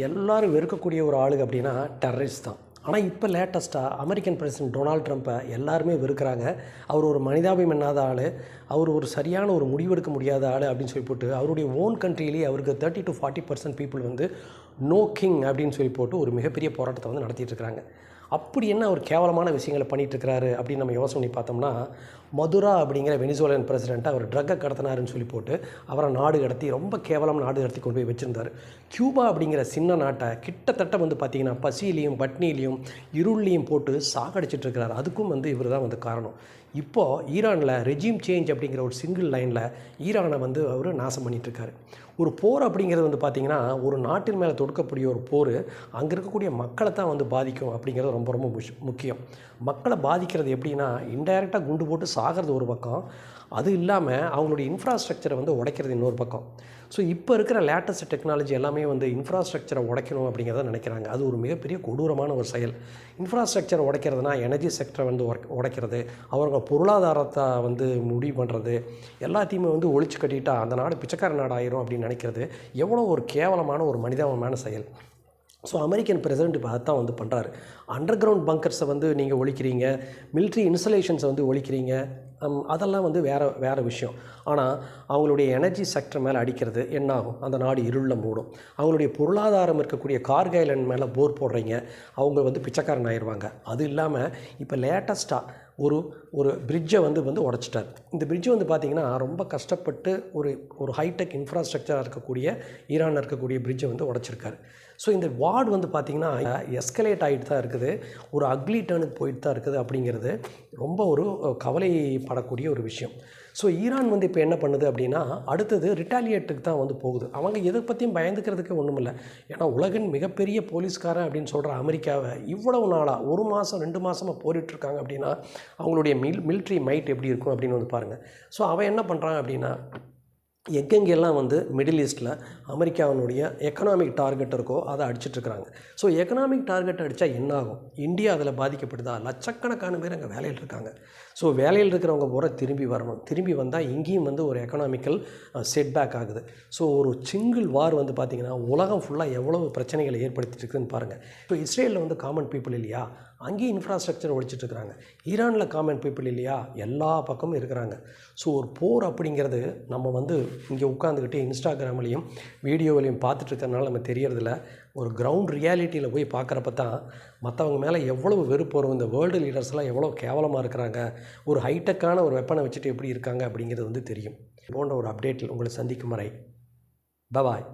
எல்லாரும் வெறுக்கக்கூடிய ஒரு ஆளுங்க அப்படின்னா டெரரிஸ்ட் தான். ஆனால் இப்போ லேட்டஸ்ட்டாக அமெரிக்கன் பிரசிடென்ட் டொனால்ட் ட்ரம்ப்பை எல்லாருமே வெறுக்கிறாங்க. அவர் ஒரு மனிதாபியம் இல்லாத ஆள், அவர் ஒரு சரியான ஒரு முடிவெடுக்க முடியாத ஆள் அப்படின்னு சொல்லி போட்டு அவருடைய ஓன் கண்ட்ரியிலேயே அவருக்கு 30 to 40% பீப்புள் வந்து நோ கிங் அப்படின்னு சொல்லி போட்டு ஒரு மிகப்பெரிய போராட்டத்தை வந்து நடத்திட்டு இருக்கிறாங்க. அப்படி என்ன ஒரு கேவலமான விஷயங்களை பண்ணிகிட்ருக்கிறாரு அப்படின்னு நம்ம யோசனை பண்ணி பார்த்தோம்னா, மதுரா அப்படிங்கிற வெனிசுவேலன் பிரசிடெண்ட்டை அவர் ட்ரக்கை கடத்தினாருன்னு சொல்லி போட்டு அவரை நாடு கடத்தி ரொம்ப கேவலமாக நாடு கடத்தி கொண்டு போய் வச்சுருந்தார். கியூபா அப்படிங்கிற சின்ன நாட்டை கிட்டத்தட்ட வந்து பார்த்திங்கன்னா பசியிலையும் பட்னிலையும் இருள்லையும் போட்டு சாகடிச்சிட்ருக்கிறார். அதுக்கும் வந்து இவர் தான் வந்து காரணம். இப்போது ஈரானில் ரெஜிம் சேஞ்ச் அப்படிங்கிற ஒரு சிங்கிள் லைனில் ஈரானை வந்து அவர் நாசம் பண்ணிகிட்ருக்காரு. ஒரு போர் அப்படிங்கிறது வந்து பார்த்திங்கன்னா ஒரு நாட்டின் மேலே தொடுக்கக்கூடிய ஒரு போர் அங்கே இருக்கக்கூடிய மக்களை தான் வந்து பாதிக்கும் அப்படிங்கிறது ரொம்ப ரொம்ப முக்கியம். மக்களை பாதிக்கிறது எப்படின்னா இன்டைரக்டாக குண்டு போட்டு சாகிறது ஒரு பக்கம், அது இல்லாமல் அவங்களுடைய இன்ஃப்ராஸ்ட்ரக்சரை வந்து உடைக்கிறது இன்னொரு பக்கம். ஸோ இப்போ இருக்கிற லேட்டஸ்ட் டெக்னாலஜி எல்லாமே வந்து இன்ஃப்ராஸ்ட்ரக்சரை உடைக்கணும் அப்படிங்கிறத நினைக்கிறாங்க. அது ஒரு மிகப்பெரிய கொடூரமான ஒரு செயல். இன்ஃப்ராஸ்ட்ரக்சரை உடைக்கிறதுனா எனர்ஜி செக்டரை வந்து உடைக்கிறது, அவங்க பொருளாதாரத்தை வந்து முடிவு பண்ணுறது, எல்லாத்தையுமே வந்து ஒழிச்சு கட்டிட்டா அந்த நாடு பிச்சைக்கார நாடு ஆயிரும் அப்படின்னு நினைக்கிறது எவ்வளோ ஒரு கேவலமான ஒரு மனிதாபமான செயல். ஸோ அமெரிக்கன் பிரசிடென்ட் இப்போ அதான் வந்து பண்ணுறாரு. அண்டர் கிரவுண்ட் பங்கர்ஸை வந்து நீங்கள் ஒழிக்கிறீங்க, மிலிட்ரி இன்ஸ்டலேஷன்ஸை வந்து ஒழிக்கிறீங்க, அதெல்லாம் வந்து வேறு விஷயம். ஆனால் அவங்களுடைய எனர்ஜி செக்டர் மேலே அடிக்கிறது என்ன ஆகும்? அந்த நாடு இருளில் மூடும். அவங்களுடைய பொருளாதாரம் இருக்கக்கூடிய கார்கி ஐலண்ட் மேலே போர் போடுறீங்க, அவங்க வந்து பிச்சைக்காரன் ஆயிடுவாங்க. அது இல்லாமல் இப்போ லேட்டஸ்ட்டாக ஒரு பிரிட்ஜை வந்து உடைச்சிட்டார். இந்த பிரிட்ஜ் வந்து பார்த்திங்கன்னா ரொம்ப கஷ்டப்பட்டு ஒரு ஹைடெக் இன்ஃப்ராஸ்ட்ரக்சராக இருக்கக்கூடிய ஈரானில் இருக்கக்கூடிய பிரிட்ஜை வந்து உடைச்சிருக்காரு. ஸோ இந்த வார்டு வந்து பார்த்திங்கன்னா எஸ்கலேட் ஆகிட்டு தான் இருக்குது, ஒரு அக்லி டர்னுக்கு போயிட்டு தான் இருக்குது அப்படிங்கிறது ரொம்ப ஒரு கவலைப்படக்கூடிய ஒரு விஷயம். ஸோ ஈரான் வந்து இப்போ என்ன பண்ணுது அப்படின்னா அடுத்தது ரிட்டாலியேட்டுக்கு தான் வந்து போகுது. அவங்க எதை பற்றியும் பயந்துக்கிறதுக்கு ஒன்றும் இல்லை. ஏன்னா உலகின் மிகப்பெரிய போலீஸ்காரன் அப்படின்னு சொல்கிற அமெரிக்காவை இவ்வளவு நாளாக 1 மாதம் 2 மாதமாக போரிட்டுருக்காங்க அப்படின்னா அவங்களுடைய மிலிட்ரி மைட் எப்படி இருக்கும் அப்படின்னு வந்து பாருங்கள். ஸோ அவன் என்ன பண்ணுறான் அப்படின்னா எங்கெங்கெல்லாம் வந்து மிடில் ஈஸ்ட்டில் அமெரிக்காவினுடைய எக்கனாமிக் டார்கெட் இருக்கோ அதை அடிச்சிட்ருக்கிறாங்க. ஸோ எக்கனாமிக் டார்கெட் அடித்தா என்ன ஆகும்? இந்தியா அதில் பாதிக்கப்படுதா? லட்சக்கணக்கான பேர் அங்கே வேலையில் இருக்காங்க. ஸோ வேலையில் இருக்கிறவங்க பூரா திரும்பி வரணும். திரும்பி வந்தால் இங்கேயும் வந்து ஒரு எக்கனாமிக்கல் செட்பேக் ஆகுது. ஸோ ஒரு சிங்கிள் வார் வந்து பார்த்திங்கன்னா உலகம் ஃபுல்லாக எவ்வளோ பிரச்சனைகளை ஏற்படுத்திட்டு இருக்குதுன்னு பாருங்கள். இப்போ இஸ்ரேலில் வந்து காமன் பீப்புள் இல்லையா, அங்கேயும் இன்ஃப்ராஸ்ட்ரக்சர் ஒழிச்சிட்ருக்கிறாங்க. ஈரானில் காமன் பீப்புள் இல்லையா, எல்லா பக்கமும் இருக்கிறாங்க. ஸோ ஒரு போர் அப்படிங்கிறது நம்ம வந்து இங்கே உட்காந்துக்கிட்டு இன்ஸ்டாகிராம்லேயும் வீடியோவிலையும் பார்த்துட்ருக்கறனால நம்ம தெரியறதில்ல. ஒரு கிரவுண்ட் ரியாலிட்டியில் போய் பார்க்குறப்ப தான் மற்றவங்க மேலே எவ்வளவு வெறுப்பு வரும். இந்த வேர்ல்டு லீடர்ஸ்லாம் எவ்வளோ கேவலமாக இருக்கிறாங்க, ஒரு ஹைடெக்கான ஒரு வெப்பனை வச்சுட்டு எப்படி இருக்காங்க அப்படிங்கிறது வந்து தெரியும். போன்ற ஒரு அப்டேட்டில் உங்களை சந்திக்கும் வரை பாய்.